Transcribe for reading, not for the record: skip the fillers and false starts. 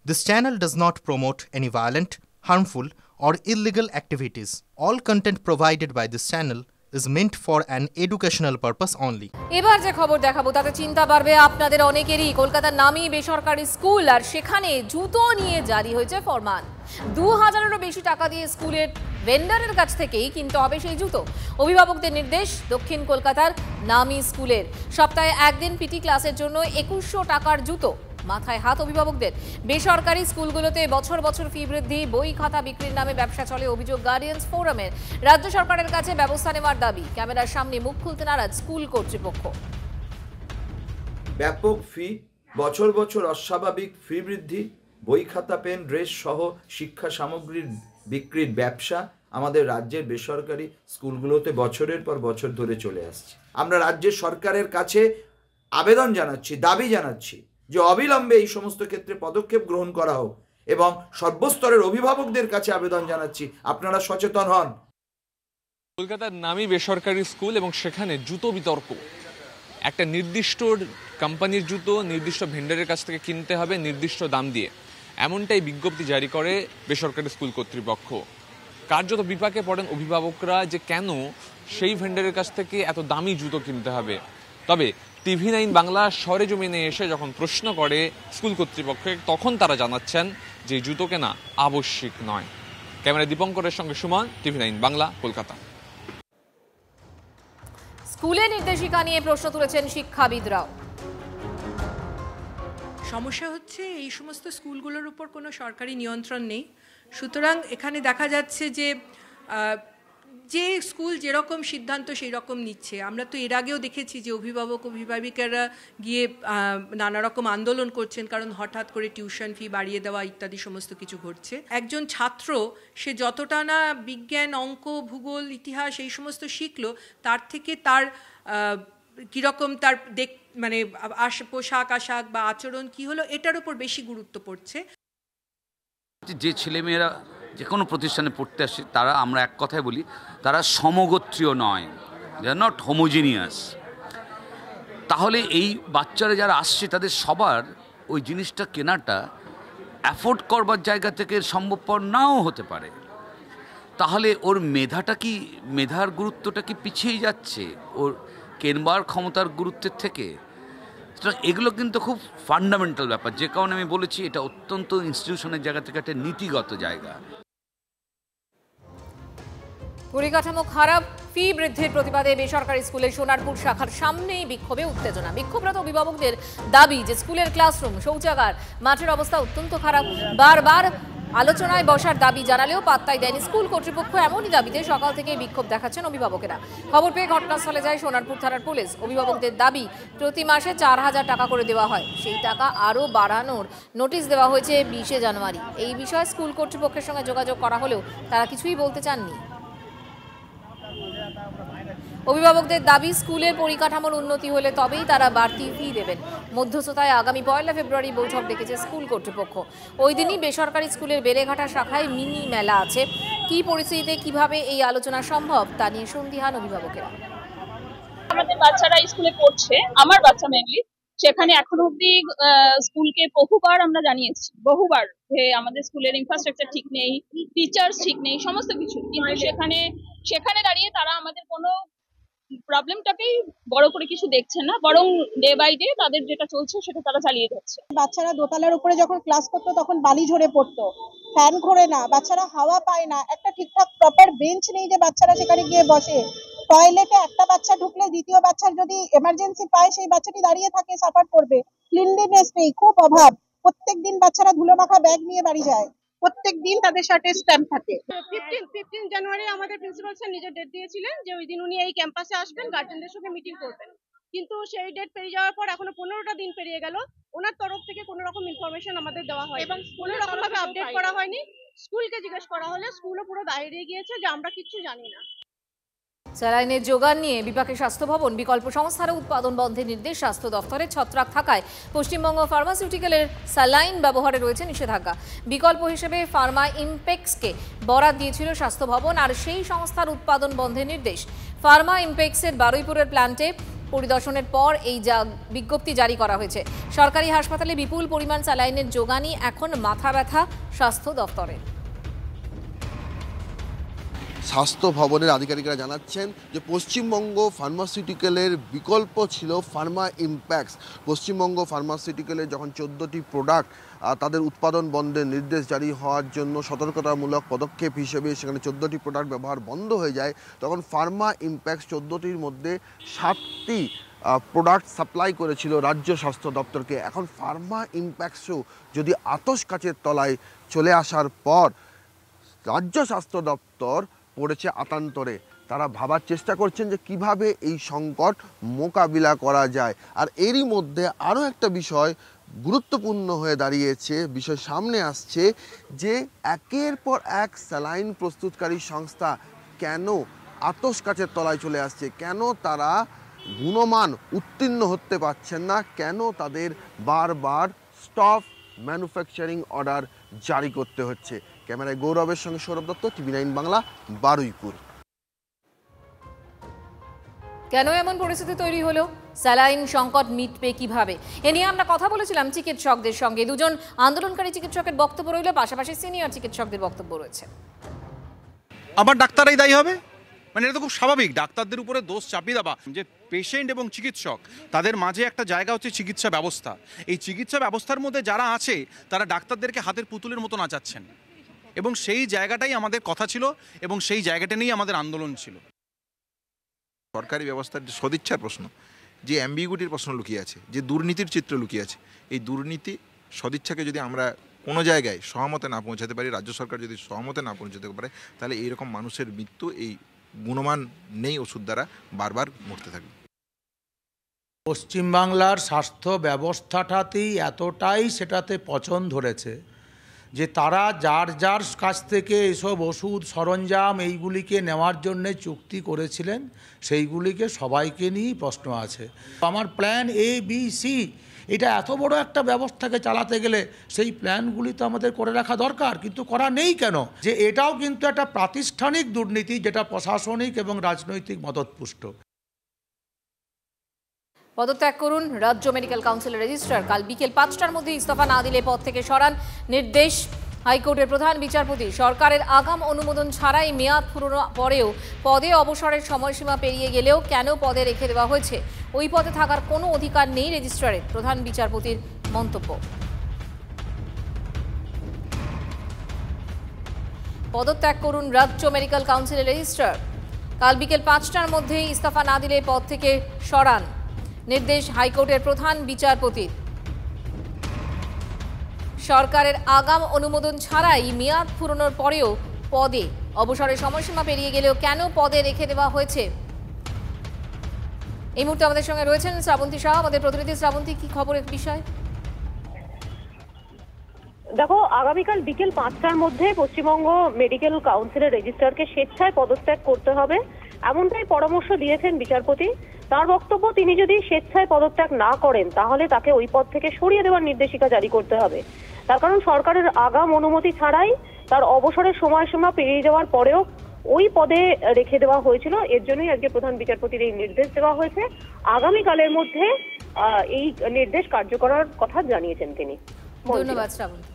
This channel does not promote any violent, harmful, or illegal activities. All content provided by this channel is meant for an educational purpose only. এবার যে খবর দেখাবো তাতে চিন্তা বাড়বে আপনাদের অনেকেরই। কলকাতার নামী বেসরকারি স্কুল আর সেখানে জুতো নিয়ে জারি হয়েছে ফরমান। 2000-এরও বেশি টাকা দিয়ে স্কুলের ভেন্ডারের কাছ থেকেই কিনতে হবে সেই জুতো। অভিভাবকদের নির্দেশ দক্ষিণ কলকাতার নামী স্কুলের সপ্তাহে একদিন পিটি ক্লাসের জন্য 2100 টাকার জুতো। মাথায় হাত অভিভাবকদের। বেসরকারি স্কুলগুলোতে বছর বছর ফি বৃদ্ধি, বই খাতা বিক্রির নামে ব্যবসা চলে, অভিযোগ গার্ডিয়ান্স ফোরামের। রাজ্য সরকারের কাছে ব্যবস্থা নেওয়ার দাবি। ক্যামেরার সামনে মুখ খুলতে নারাজ স্কুল কর্তৃপক্ষ। ব্যাপক ফি, বছর বছর অস্বাভাবিক ফি বৃদ্ধি, বই খাতা পেন ড্রেস সহ শিক্ষা সামগ্রীর বিক্রির ব্যবসা আমাদের রাজ্যের বেসরকারি স্কুলগুলোতে বছরের পর বছর ধরে চলে আসছে। আমরা রাজ্যের সরকারের কাছে আবেদন জানাচ্ছি, দাবি জানাচ্ছি যে অবিলম্বে এই সমস্ত ক্ষেত্রে পদক্ষেপ গ্রহণ করা হোক এবং সর্বস্তরের অভিভাবকদের কাছে আবেদন জানাচ্ছি আপনারা সচেতন হন। কলকাতার নামী বেসরকারি স্কুল এবং সেখানে জুতো বিতর্ক। একটা নির্দিষ্ট কোম্পানির জুতো নির্দিষ্ট ভেন্ডারের কাছ থেকে কিনতে হবে নির্দিষ্ট দাম দিয়ে, এমনটাই বিজ্ঞপ্তি জারি করে বেসরকারি স্কুল কর্তৃপক্ষ। কার্যত বিপাকে পড়েন অভিভাবকরা যে কেন সেই ভেন্ডারের কাছ থেকে এত দামি জুতো কিনতে হবে। তবে TV9 বাংলা সরেজমিনে এসে যখন প্রশ্ন করে স্কুল কর্তৃপক্ষকে, তখন তারা জানাচ্ছেন যে জুতো কেনা আবশ্যিক নয়। ক্যামেরা দীপঙ্করের সঙ্গে সুমন, TV9 বাংলা, কলকাতা। স্কুলের নির্দেশিকা নিয়ে প্রশ্ন তুলেছেন শিক্ষাবিদরাও। সমস্যা হচ্ছে এই সমস্ত স্কুলগুলোর উপর কোনো সরকারি নিয়ন্ত্রণ নেই। সুতরাং এখানে দেখা যাচ্ছে যে স্কুল যেরকম সিদ্ধান্ত সেই রকম নিচ্ছে। আমরা তো এর আগেও দেখেছি যে অভিভাবিকারা গিয়ে নানা রকম আন্দোলন করছেন, কারণ হঠাৎ করে টিউশন ফি বাড়িয়ে দেওয়া ইত্যাদি সমস্ত কিছু ঘটছে। একজন ছাত্র সে যতটা না বিজ্ঞান, অঙ্ক, ভূগোল, ইতিহাস এই সমস্ত শিখলো, তার থেকে তার কীরকম তার মানে পোশাক আশাক বা আচরণ কি হলো, এটার উপর বেশি গুরুত্ব পড়ছে। যে ছেলেমেয়েরা যে কোনো প্রতিষ্ঠানে পড়তে আসে তারা, আমরা এক কথায় বলি, তারা সমগোত্রীয় নয়, দে আর নট হোমোজিনিয়াস। তাহলে এই বাচ্চারা যারা আসছে তাদের সবার ওই জিনিসটা কেনাটা অ্যাফোর্ড করবার জায়গা থেকে সম্ভবপর নাও হতে পারে। তাহলে ওর মেধার গুরুত্বটা কি পিছিয়ে যাচ্ছে ওর কেনবার ক্ষমতার গুরুত্বের থেকে? এগুলো কিন্তু খুব ফান্ডামেন্টাল ব্যাপার, যে কারণে আমি বলেছি এটা অত্যন্ত ইনস্টিটিউশনের জায়গা থেকে একটা নীতিগত জায়গা। পরিকাঠামো খারাপ, ফি বৃদ্ধির প্রতিবাদে বেসরকারি স্কুলের সোনারপুর শাখার সামনেই বিক্ষোভে উত্তেজনা। বিক্ষোভরত অভিভাবকদের দাবি যে স্কুলের ক্লাসরুম, শৌচাগার, মাঠের অবস্থা অত্যন্ত খারাপ। বারবার আলোচনায় বসার দাবি জানালেও পাত্তাই দেয়নি স্কুল কর্তৃপক্ষ। এমনই দাবিতে সকাল থেকে বিক্ষোভ দেখাচ্ছেন অভিভাবকেরা। খবর পেয়ে ঘটনাস্থলে যায় সোনারপুর থানার পুলিশ। অভিভাবকদের দাবি প্রতি মাসে 4000 টাকা করে দেওয়া হয়, সেই টাকা আরও বাড়ানোর নোটিশ দেওয়া হয়েছে 20 জানুয়ারি। এই বিষয়ে স্কুল কর্তৃপক্ষের সঙ্গে যোগাযোগ করা হলেও তারা কিছুই বলতে চাননি। অভিভাবকদের দাবি স্কুলের পরিকাঠামোর উন্নতি হলে তবেই তারা বাড়তি ফি দেবেন। মধ্যস্থতায় আগামী 1 ফেব্রুয়ারি বৈঠক ডেকেছে স্কুল কর্তৃপক্ষ। ওই দিনই বেসরকারি স্কুলের বেলেঘাটা শাখায় মিনি মেলা আছে। কি পরিস্থিতিতে কিভাবে এই আলোচনা সম্ভব তা নিয়ে সন্দিহান অভিভাবকেরা। আমাদের বাচ্চারা স্কুলে পড়ছে, আমার বাচ্চা মেনলি, সেখানে এখনো অব্দি স্কুলকে বহুবার আমরা জানিয়েছি, বহুবার, যে আমাদের স্কুলের ইনফ্রাস্ট্রাকচার ঠিক নেই, টিচার্স ঠিক নেই, সমস্ত কিছু। কিন্তু সেখানে দাঁড়িয়ে তারা আমাদের কোনো প্রবলেমটাকেই বড় করে কিছু দেখছে না, বরং ডে বাই ডে তাদের যেটা চলছে সেটা তারা চালিয়ে যাচ্ছে। বাচ্চারা দোতলার উপরে যখন ক্লাস করতো তখন বালি ঝরে পড়তো, ফ্যান ঘোরে না, বাচ্চারা হাওয়া পায় না, একটা ঠিকঠাক প্রপার বেঞ্চ নেই যে বাচ্চারা সেখানে গিয়ে বসে। টয়লেটে একটা বাচ্চা ঢুকলে দ্বিতীয় বাচ্চার যদি এমার্জেন্সি পায় সেই বাচ্চাটি দাঁড়িয়ে থাকে, সাফার করবে। ক্লিনলিনেস নেই, খুব অভাব। প্রত্যেকদিন বাচ্চারা ধুলো মাখা ব্যাগ নিয়ে বাড়ি যায়, প্রত্যেকদিন তাদের শার্টে স্ট্যাম্প থাকে। 15 জানুয়ারি আমাদের প্রিন্সিপাল স্যার নিজের ডেট দিয়েছিলেন যে ওই দিন উনি এই ক্যাম্পাসে আসবেন, গার্জেনদের সঙ্গে মিটিং করবেন। কিন্তু সেই ডেট পেরিয়ে যাওয়ার পর এখনো 15টা দিন পেরিয়ে গেল, ওনার তরফ থেকে কোনো রকম ইনফরমেশন আমাদের দেওয়া হয় এবং কোনো রকম ভাবে আপডেট করা হয়নি। স্কুলকে জিজ্ঞেস করা হলে স্কুলও পুরো দাঁড়িয়ে গিয়েছে যে আমরা কিছু জানি না। স্যালাইনের যোগান নিয়ে বিপাকে স্বাস্থ্য ভবন। বিকল্প সংস্থারও উৎপাদন বন্ধের নির্দেশ স্বাস্থ্য দফতরের ছত্রাক থাকায় পশ্চিমবঙ্গ ফার্মাসিউটিক্যালের স্যালাইন ব্যবহারে রয়েছে নিষেধাজ্ঞা। বিকল্প হিসেবে ফার্মা ইমপেক্সকে বরাদ দিয়েছিল স্বাস্থ্য ভবন, আর সেই সংস্থার উৎপাদন বন্ধের নির্দেশ। ফার্মা ইমপেক্সের বারুইপুরের প্ল্যান্টে পরিদর্শনের পর এই বিজ্ঞপ্তি জারি করা হয়েছে। সরকারি হাসপাতালে বিপুল পরিমাণ স্যালাইনের যোগানই এখন মাথা ব্যথা স্বাস্থ্য দফতরে। স্বাস্থ্য ভবনের আধিকারিকরা জানাচ্ছেন যে পশ্চিমবঙ্গ ফার্মাসিউটিক্যালের বিকল্প ছিল ফার্মা ইম্প্যাক্টস। পশ্চিমবঙ্গ ফার্মাসিউটিক্যালের যখন 14টি প্রোডাক্ট তাদের উৎপাদন বন্ধের নির্দেশ জারি হওয়ার জন্য সতর্কতামূলক পদক্ষেপ হিসেবে সেখানে 14টি প্রোডাক্ট ব্যবহার বন্ধ হয়ে যায়, তখন ফার্মা ইম্প্যাক্টস 14টির মধ্যে 7টি প্রোডাক্ট সাপ্লাই করেছিল রাজ্য স্বাস্থ্য দপ্তরকে। এখন ফার্মা ইম্প্যাক্টসও যদি আতশ কাচের তলায় চলে আসার পর রাজ্য স্বাস্থ্য দপ্তর পড়েছে আতান্তরে। তারা ভাবার চেষ্টা করছেন যে কিভাবে এই সংকট মোকাবিলা করা যায়। আর এরই মধ্যে আরও একটা বিষয় গুরুত্বপূর্ণ হয়ে দাঁড়িয়েছে, বিষয় সামনে আসছে যে একের পর এক স্যালাইন প্রস্তুতকারী সংস্থা কেন আতশ কাচের তলায় চলে আসছে, কেন তারা গুণমান উত্তীর্ণ হতে পারছেন না, কেন তাদের বারবার স্টপ ম্যানুফ্যাকচারিং অর্ডার জারি করতে হচ্ছে। ক্যামেরায় গৌরবের সঙ্গে সৌরভ দত্ত, TV9 বাংলা, বারুইপুর। কেন এমন পরিস্থিতি তৈরি হলো? স্যালাইন সংকট মিটবে কিভাবে? এ নিয়ে আমরা কথা বলেছিলাম চিকিৎসকদের সঙ্গে। দুজন আন্দোলনকারী চিকিৎসকের বক্তব্য রইল, পাশাপাশি সিনিয়র চিকিৎসকদের বক্তব্য রয়েছে। আবার ডাক্তাররাই দায়ী হবে, মানে এটা তো খুব স্বাভাবিক ডাক্তারদের উপরে দোষ চাপিয়ে দেওয়া। যে পেশেন্ট এবং চিকিৎসক তাদের মাঝে একটা জায়গা হচ্ছে চিকিৎসা ব্যবস্থা। এই চিকিৎসা ব্যবস্থার মধ্যে যারা আছে তারা ডাক্তারদেরকে হাতের পুতুলের মতো নাচাচ্ছেন, এবং সেই জায়গাটাই আমাদের কথা ছিল এবং সেই জায়গাটা নিয়েই আমাদের আন্দোলন ছিল। সরকারি ব্যবস্থার যে সদিচ্ছার প্রশ্ন, যে অ্যাম্বিগুইটির প্রশ্ন লুকিয়ে আছে, যে দুর্নীতির চিত্র লুকিয়ে আছে, এই দুর্নীতি সদিচ্ছাকে যদি আমরা কোনো জায়গায় সহমতে না পৌঁছাতে পারি, রাজ্য সরকার যদি সহমতে না পৌঁছাতে পারে, তাহলে এইরকম মানুষের মৃত্যু এই গুণমান নেই ওষুধ দ্বারা বারবার মরতে থাকবে। পশ্চিমবাংলার স্বাস্থ্য ব্যবস্থাটাতেই এতটাই সেটাতে পচন ধরেছে যে তারা যার যার কাছ থেকে এসব ওষুধ সরঞ্জাম এইগুলিকে নেওয়ার জন্যে চুক্তি করেছিলেন, সেইগুলিকে সবাইকে নিয়েই প্রশ্ন আছে। আমার প্ল্যান ABC, এটা এত বড় একটা ব্যবস্থাকে চালাতে গেলে সেই প্ল্যানগুলি তো আমাদের করে রাখা দরকার, কিন্তু করা নেই কেন? যে এটাও কিন্তু একটা প্রাতিষ্ঠানিক দুর্নীতি, যেটা প্রশাসনিক এবং রাজনৈতিক মদতপুষ্ট। পদত্যাগ করুন রাজ্য মেডিকেল কাউন্সিলের রেজিস্ট্রার। কাল বিকেল 5টার মধ্যে ইস্তফা না দিলে পদ থেকে সরান নির্দেশ হাইকোর্টের প্রধান বিচারপতি। সরকারের আগাম অনুমোদন ছাড়াই মেয়াদ ফুরোনোর পরেও পদে অবসরের সময়সীমা পেরিয়ে গেলেও কেন পদে রেখে দেওয়া হয়েছে? ওই পদে থাকার কোনো অধিকার নেই রেজিস্ট্রারের, প্রধান বিচারপতির মন্তব্য। পদত্যাগ করুন রাজ্য মেডিকেল কাউন্সিলের রেজিস্ট্রার। কাল বিকেল 5টার মধ্যে ইস্তফা না দিলে পদ থেকে সরান নির্দেশ হাইকোর্টের প্রধান বিচারপতির। সরকারের আগাম অনুমোদন ছাড়াই মেয়াদ ফুরোনোর পরেও পদে অবসরের সময়সীমা পেরিয়ে গেলেও কেন পদে রেখে দেওয়া হয়েছে? এই মুহূর্তে আমাদের সঙ্গে রয়েছেন শ্রাবন্তী শাহ, আমাদের প্রতিনিধি। শ্রাবন্তী, কি খবরের বিষয়? দেখো, আগামীকাল বিকেল 5টার মধ্যে পশ্চিমবঙ্গ মেডিকেল কাউন্সিলের রেজিস্ট্রারকে স্বেচ্ছায় পদত্যাগ করতে হবে, এমনটাই পরামর্শ দিয়েছেন বিচারপতি। তার বক্তব্য, তিনি যদি স্বেচ্ছায় পদত্যাগ না করেন তাহলে তাকে ওই পদ থেকে সরিয়ে দেওয়ার নির্দেশিকা জারি করতে হবে। তার কারণ সরকারের আগাম অনুমতি ছাড়াই তার অবসরের সময়সীমা পেরিয়ে যাওয়ার পরেও ওই পদে রেখে দেওয়া হয়েছিল। এর জন্যই আজকে প্রধান বিচারপতির এই নির্দেশ দেওয়া হয়েছে। আগামীকালের মধ্যে এই নির্দেশ কার্যকর করার কথা জানিয়েছেন তিনি। ধন্যবাদ শ্রাবন্তী।